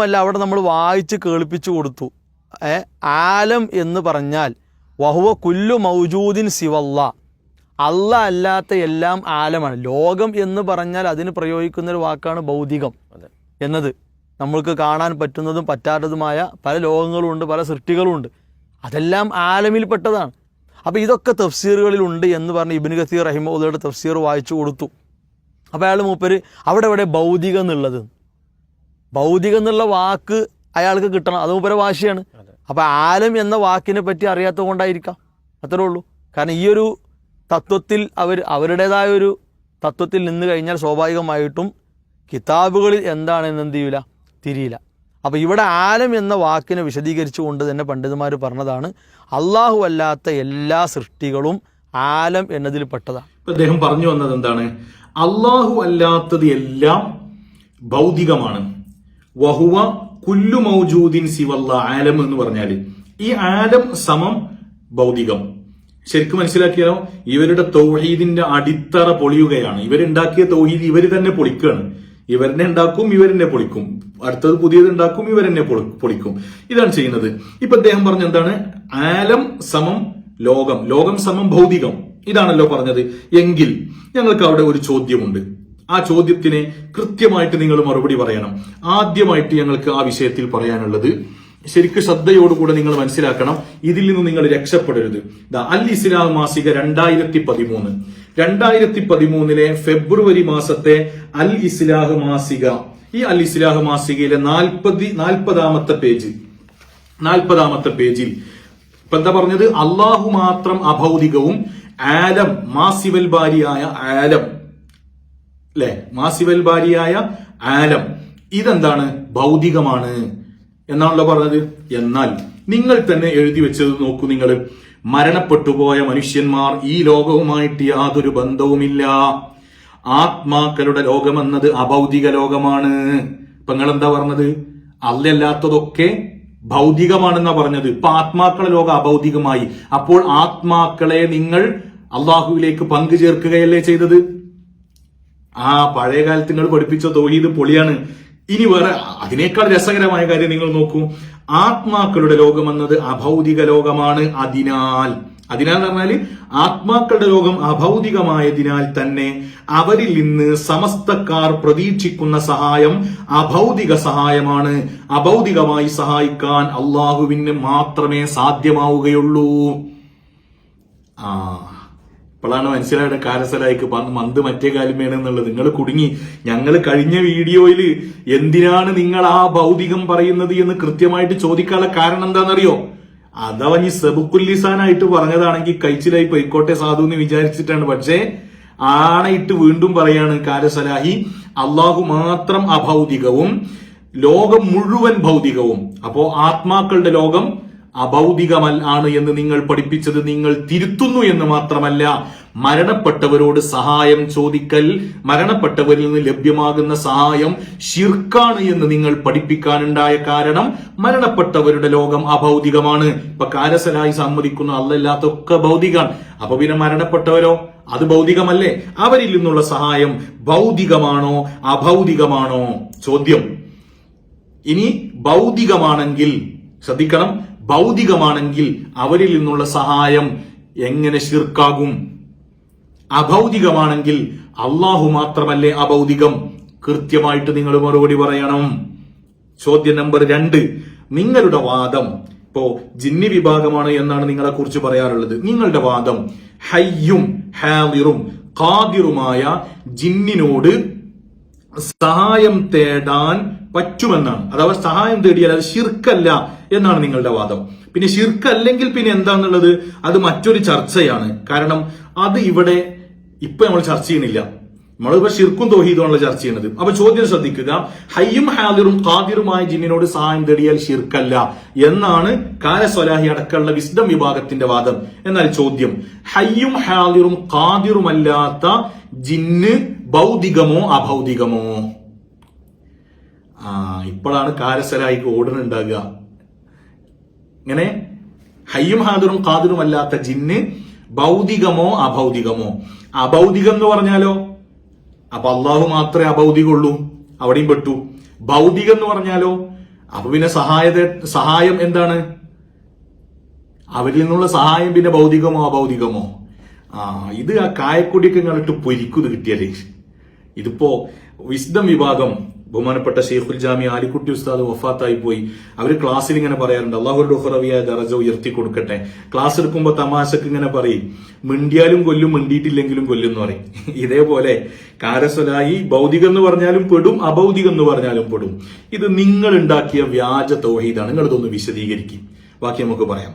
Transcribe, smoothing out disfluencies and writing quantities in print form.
അല്ല അവിടെ നമ്മൾ വായിച്ച് കേൾപ്പിച്ചു കൊടുത്തു. ആലം എന്ന് പറഞ്ഞാൽ വഹുവ കുല്ലു മൗജൂദിൻ സിവല്ല, അല്ല അല്ലാത്ത എല്ലാം ആലമാണ്. ലോകം എന്ന് പറഞ്ഞാൽ അതിന് പ്രയോഗിക്കുന്നൊരു വാക്കാണ് ഭൗതികം എന്നത്. നമ്മൾക്ക് കാണാൻ പറ്റുന്നതും പറ്റാത്തതുമായ പല ലോകങ്ങളുമുണ്ട്, പല സൃഷ്ടികളുമുണ്ട്. അതെല്ലാം ആലമിൽപ്പെട്ടതാണ്. അപ്പോൾ ഇതൊക്കെ തഫ്സീറുകളിലുണ്ട് എന്ന് പറഞ്ഞ് ഇബ്നു കസീർ റഹിമഹുള്ളയുടെ തഫ്സീർ വായിച്ചു കൊടുത്തു. അപ്പോൾ അയാൾ മൂപ്പര് അവിടെ ഭൗതികം എന്നുള്ളത്, ഭൗതികം എന്നുള്ള വാക്ക് അയാൾക്ക് കിട്ടണം, അത് മൂപ്പരെ വാശിയാണ്. അപ്പോൾ ആലം എന്ന വാക്കിനെ പറ്റി അറിയാത്തത് കൊണ്ടായിരിക്കാം, അത്രേ ഉള്ളൂ. കാരണം ഈ ഒരു തത്വത്തിൽ അവരുടേതായ ഒരു തത്വത്തിൽ നിന്ന് കഴിഞ്ഞാൽ സ്വാഭാവികമായിട്ടും കിതാബുകളിൽ എന്താണെന്ന് എന്ത് ചെയ്യില്ല, തിരിയില്ല. അപ്പോൾ ഇവിടെ ആലം എന്ന വാക്കിനെ വിശദീകരിച്ചുകൊണ്ട് തന്നെ പണ്ഡിതന്മാർ പറഞ്ഞതാണ് അള്ളാഹു അല്ലാത്ത എല്ലാ സൃഷ്ടികളും ആലം എന്നതിൽ പെട്ടതാണ്. അദ്ദേഹം പറഞ്ഞു വന്നത് എന്താണ്? അള്ളാഹു അല്ലാത്തത് എല്ലാം ഭൗതികമാണ്. വഹുവ കുല്ലു മൗജൂദിൻ സിവല്ല, ആലം എന്ന് പറഞ്ഞാൽ ഈ ആലം സമം ഭൗതികം. ശരിക്കും മനസ്സിലാക്കിയാലോ, ഇവരുടെ തൗഹീദിന്റെ അടിത്തറ പൊളിയുകയാണ്. ഇവരുണ്ടാക്കിയ തൗഹീദ് ഇവർ തന്നെ പൊളിക്കുകയാണ്. ഇവരെന്നെ ഉണ്ടാക്കും, ഇവരെന്നെ പൊളിക്കും, അടുത്തത് പുതിയത് ഉണ്ടാക്കും, ഇവരെന്നെ പൊളിക്കും. ഇതാണ് ചെയ്യുന്നത്. ഇപ്പൊ അദ്ദേഹം പറഞ്ഞ എന്താണ്? ആലം സമം ലോകം, ലോകം സമം ഭൗതികം. ഇതാണല്ലോ പറഞ്ഞത്. എങ്കിൽ ഞങ്ങൾക്ക് അവിടെ ഒരു ചോദ്യമുണ്ട്. ആ ചോദ്യത്തിന് കൃത്യമായിട്ട് നിങ്ങൾ മറുപടി പറയണം. ആദ്യമായിട്ട് ഞങ്ങൾക്ക് ആ വിഷയത്തിൽ പറയാനുള്ളത്, ശരിക്കും ശ്രദ്ധയോടുകൂടെ നിങ്ങൾ മനസ്സിലാക്കണം, ഇതിൽ നിന്ന് നിങ്ങൾ രക്ഷപ്പെടരുത്. അൽ ഇസ്ലാം മാസിക 2013 ഫെബ്രുവരി മാസത്തെ അൽ ഇസ്ലാഹ് മാസിക, ഈ അൽ ഇസ്ലാഹ് മാസികയിലെ 40ാമത്തെ പേജിൽ ഇപ്പൊ എന്താ പറഞ്ഞത്? അള്ളാഹു മാത്രം അഭൗതികവും ആലം മാസിവൽ ബാരിയായ ആലം, അല്ലെ, മാസിവൽ ബാരിയായ ആലം ഇതെന്താണ്? ഭൗതികമാണ് എന്നാണല്ലോ പറഞ്ഞത്. എന്നാൽ നിങ്ങൾ തന്നെ എഴുതി വെച്ചത് നോക്കൂ. നിങ്ങൾ മരണപ്പെട്ടുപോയ മനുഷ്യന്മാർ ഈ ലോകവുമായിട്ട് യാതൊരു ബന്ധവുമില്ല. ആത്മാക്കളുടെ ലോകമെന്നത് അഭൗതിക ലോകമാണ്. ഇപ്പൊ നിങ്ങൾ എന്താ പറഞ്ഞത്? അല്ലല്ലാത്തതൊക്കെ ഭൗതികമാണെന്നാ പറഞ്ഞത്. ഇപ്പൊ ആത്മാക്കളുടെ ലോകം അഭൗതികമായി. അപ്പോൾ ആത്മാക്കളെ നിങ്ങൾ അള്ളാഹുവിലേക്ക് പങ്കു ചേർക്കുകയല്ലേ ചെയ്തത്? ആ പഴയ കാലത്ത് നിങ്ങൾ പഠിപ്പിച്ച തൗഹീദ് പൊളിയാണ്. ഇനി വേറെ അതിനേക്കാൾ രസകരമായ കാര്യം നിങ്ങൾ നോക്കൂ. ആത്മാക്കളുടെ ലോകമെന്നത് അഭൗതിക ലോകമാണ്. അതിനാൽ എന്ന് പറഞ്ഞാല് ആത്മാക്കളുടെ ലോകം അഭൗതികമായതിനാൽ തന്നെ അവരിൽ നിന്ന് സമസ്തക്കാർ പ്രതീക്ഷിക്കുന്ന സഹായം അഭൗതിക സഹായമാണ്. അഭൗതികമായി സഹായിക്കാൻ അള്ളാഹുവിന് മാത്രമേ സാധ്യമാവുകയുള്ളൂ. ഇപ്പോഴാണ് മനസ്സിലായിട്ട് കാരസലായിക്ക് മന്ത് മറ്റേ കാര്യം വേണമെന്നുള്ളത്. നിങ്ങൾ കുടുങ്ങി. ഞങ്ങൾ കഴിഞ്ഞ വീഡിയോയിൽ എന്തിനാണ് നിങ്ങൾ ആ ഭൗതികം പറയുന്നത് എന്ന് കൃത്യമായിട്ട് ചോദിക്കാനുള്ള കാരണം എന്താണെന്നറിയോ? അഥവാ ഈ സബുക്കുല്ലിസാനായിട്ട് പറഞ്ഞതാണെങ്കിൽ കഴിച്ചിലായി പൊയ്ക്കോട്ടെ സാധു എന്ന് വിചാരിച്ചിട്ടാണ്. പക്ഷേ ആണയിട്ട് വീണ്ടും പറയാണ് കാരസലാഹി, അള്ളാഹു മാത്രം അഭൗതികവും ലോകം മുഴുവൻ ഭൗതികവും. അപ്പോ ആത്മാക്കളുടെ ലോകം അഭൗതികമാണ് എന്ന് നിങ്ങൾ പഠിപ്പിച്ചത് നിങ്ങൾ തിരുത്തുന്നു എന്ന് മാത്രമല്ല, മരണപ്പെട്ടവരോട് സഹായം ചോദിക്കൽ, മരണപ്പെട്ടവരിൽ നിന്ന് ലഭ്യമാകുന്ന സഹായം ശിർക്കാണ് എന്ന് നിങ്ങൾ പഠിപ്പിക്കാനുണ്ടായ കാരണം മരണപ്പെട്ടവരുടെ ലോകം അഭൗതികമാണ്. ഇപ്പൊ കാരസലായി സമ്മതിക്കുന്നു അല്ലല്ലാത്തൊക്കെ ഭൗതികമാണ്. അപ്പൊ പിന്നെ മരണപ്പെട്ടവരോ അത് ഭൗതികമല്ലേ? അവരിൽ നിന്നുള്ള സഹായം ഭൗതികമാണോ അഭൗതികമാണോ? ചോദ്യം. ഇനി ഭൗതികമാണെങ്കിൽ ശ്രദ്ധിക്കണം, ഭൗതികമാണെങ്കിൽ അവരിൽ നിന്നുള്ള സഹായം എങ്ങനെ ശിർക്കാകും? അഭൗതികമാണെങ്കിൽ അള്ളാഹു മാത്രമല്ലേ അഭൗതികം? കൃത്യമായിട്ട് നിങ്ങൾ മറുപടി പറയണം. ചോദ്യം നമ്പർ 2, നിങ്ങളുടെ വാദം ഇപ്പോ ജിന്നി വിഭാഗമാണ് എന്നാണ് നിങ്ങളെ കുറിച്ച് പറയാറുള്ളത്. നിങ്ങളുടെ വാദം ഹയ്യും ഹാദിറും ഖാദിറുമായ ജിന്നിനോട് സഹായം തേടാൻ പറ്റുമെന്നാണ്. അഥവാ സഹായം തേടിയാൽ അത് ശിർക്കല്ല എന്നാണ് നിങ്ങളുടെ വാദം. പിന്നെ ശിർക്കല്ലെങ്കിൽ പിന്നെ എന്താന്നുള്ളത് അത് മറ്റൊരു ചർച്ചയാണ്. കാരണം അത് ഇവിടെ ഇപ്പൊ നമ്മൾ ചർച്ച ചെയ്യുന്നില്ല. നമ്മളിപ്പോ ശിർക്കും തൗഹീദുമാണല്ലോ ചർച്ച ചെയ്യുന്നത്. അപ്പൊ ചോദ്യം ശ്രദ്ധിക്കുക. ഹയ്യും ഹാദിറും ഖാദിറുമായ ജിന്നിനോട് സഹായം തേടിയാൽ ശിർക്കല്ല എന്നാണ് കാലസ്വലാഹി അടക്കമുള്ള വിസ്ഡം വിഭാഗത്തിന്റെ വാദം. എന്നാൽ ചോദ്യം, ഹയ്യും ഹാദിറും ഖാദിറുമല്ലാത്ത ജിന്ന് ഭൗതികമോ അഭൗതികമോ? ഇപ്പോഴാണ് കാരസലായിക്ക് ഓടുന്നുണ്ടാകുക. ഇങ്ങനെ ഹയ്യും ഹാദിറും ഖാദിറും അല്ലാത്ത ജിന്ന് ഭൗതികമോ അഭൗതികമോ? അഭൗതികം എന്ന് പറഞ്ഞാലോ അപ്പൊ അള്ളാഹു മാത്രമേ അഭൗതികമുള്ളൂ, അവിടെയും പെട്ടു. ഭൗതികം എന്ന് പറഞ്ഞാലോ അപ്പൊ പിന്നെ സഹായം എന്താണ്? അവരിൽ നിന്നുള്ള സഹായം പിന്നെ ഭൗതികമോ അഭൗതികമോ? ഇത് ആ കായക്കൊടിയൊക്കെ ഇങ്ങോട്ട് പൊരിക്കുന്നത് കിട്ടിയാലേ. ഇതിപ്പോ വിസ്ഡം വിഭാഗം ബഹുമാനപ്പെട്ട ഷെയ്ഖുൽ ജാമി ആലിക്കുട്ടി ഉസ്താദ് വഫാത്തായി പോയി. അവര് ക്ലാസ്സിൽ ഇങ്ങനെ പറയാറുണ്ട്, അള്ളാഹുവിന്റെ ഉഖറവിയായ ദറജ ഉയർത്തി കൊടുക്കട്ടെ. ക്ലാസ് എടുക്കുമ്പോ തമാശക്ക് ഇങ്ങനെ പറയും, മിണ്ടിയാലും കൊല്ലും, മിണ്ടിയിട്ടില്ലെങ്കിലും കൊല്ലും എന്ന് പറയും. ഇതേപോലെ കാരസ്വലായി ഭൗതികം എന്ന് പറഞ്ഞാലും പെടും, അഭൗതികം എന്ന് പറഞ്ഞാലും പെടും. ഇത് നിങ്ങൾ ഉണ്ടാക്കിയ വ്യാജ തൗഹീദാണ്. നിങ്ങൾ ഇതൊന്ന് വിശദീകരിക്കും, ബാക്കി നമുക്ക് പറയാം.